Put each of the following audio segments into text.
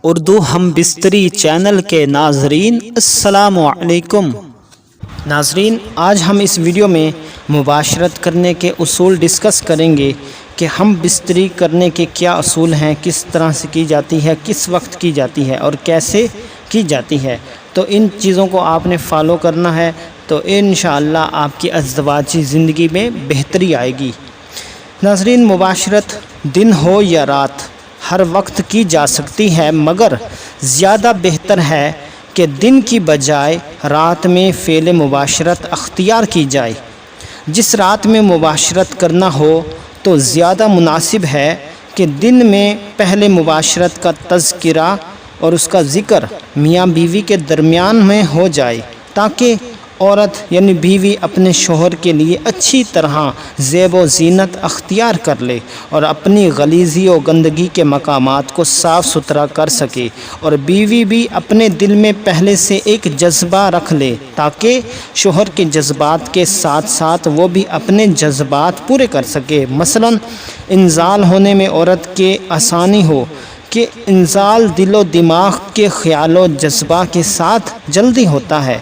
اردو ہم بستری چینل کے ناظرین السلام علیکم۔ ناظرین، آج ہم اس ویڈیو میں مباشرت کرنے کے اصول ڈسکس کریں گے کہ ہم بستری کرنے کے کیا اصول ہیں، کس طرح سے کی جاتی ہے، کس وقت کی جاتی ہے اور کیسے کی جاتی ہے۔ تو ان چیزوں کو آپ نے فالو کرنا ہے تو انشاءاللہ آپ کی ازدواجی زندگی میں بہتری آئے گی۔ ناظرین، مباشرت دن ہو یا رات ہر وقت کی جا سکتی ہے، مگر زیادہ بہتر ہے کہ دن کی بجائے رات میں فعل مباشرت اختیار کی جائے۔ جس رات میں مباشرت کرنا ہو تو زیادہ مناسب ہے کہ دن میں پہلے مباشرت کا تذکرہ اور اس کا ذکر میاں بیوی کے درمیان میں ہو جائے، تاکہ عورت یعنی بیوی اپنے شوہر کے لیے اچھی طرح زیب و زینت اختیار کر لے اور اپنی غلیظی و گندگی کے مقامات کو صاف ستھرا کر سکے، اور بیوی بھی اپنے دل میں پہلے سے ایک جذبہ رکھ لے تاکہ شوہر کے جذبات کے ساتھ ساتھ وہ بھی اپنے جذبات پورے کر سکے۔ مثلا انزال ہونے میں عورت کے آسانی ہو کہ انزال دل و دماغ کے خیال و جذبہ کے ساتھ جلدی ہوتا ہے۔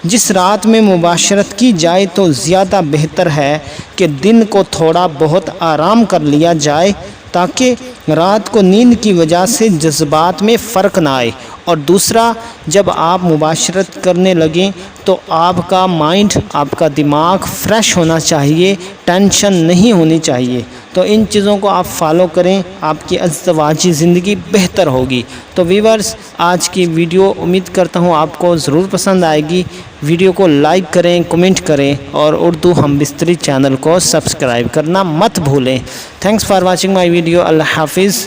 جس رات میں مباشرت کی جائے تو زیادہ بہتر ہے کہ دن کو تھوڑا بہت آرام کر لیا جائے، تاکہ رات کو نیند کی وجہ سے جذبات میں فرق نہ آئے۔ اور دوسرا، جب آپ مباشرت کرنے لگیں تو آپ کا مائنڈ، آپ کا دماغ فریش ہونا چاہیے، ٹینشن نہیں ہونی چاہیے۔ تو ان چیزوں کو آپ فالو کریں، آپ کی ازدواجی زندگی بہتر ہوگی۔ تو ویورز، آج کی ویڈیو امید کرتا ہوں آپ کو ضرور پسند آئے گی۔ ویڈیو کو لائک کریں، کمنٹ کریں اور اردو ہم بستری چینل کو سبسکرائب کرنا مت بھولیں۔ Thanks for watching my video. اللہ حافظ۔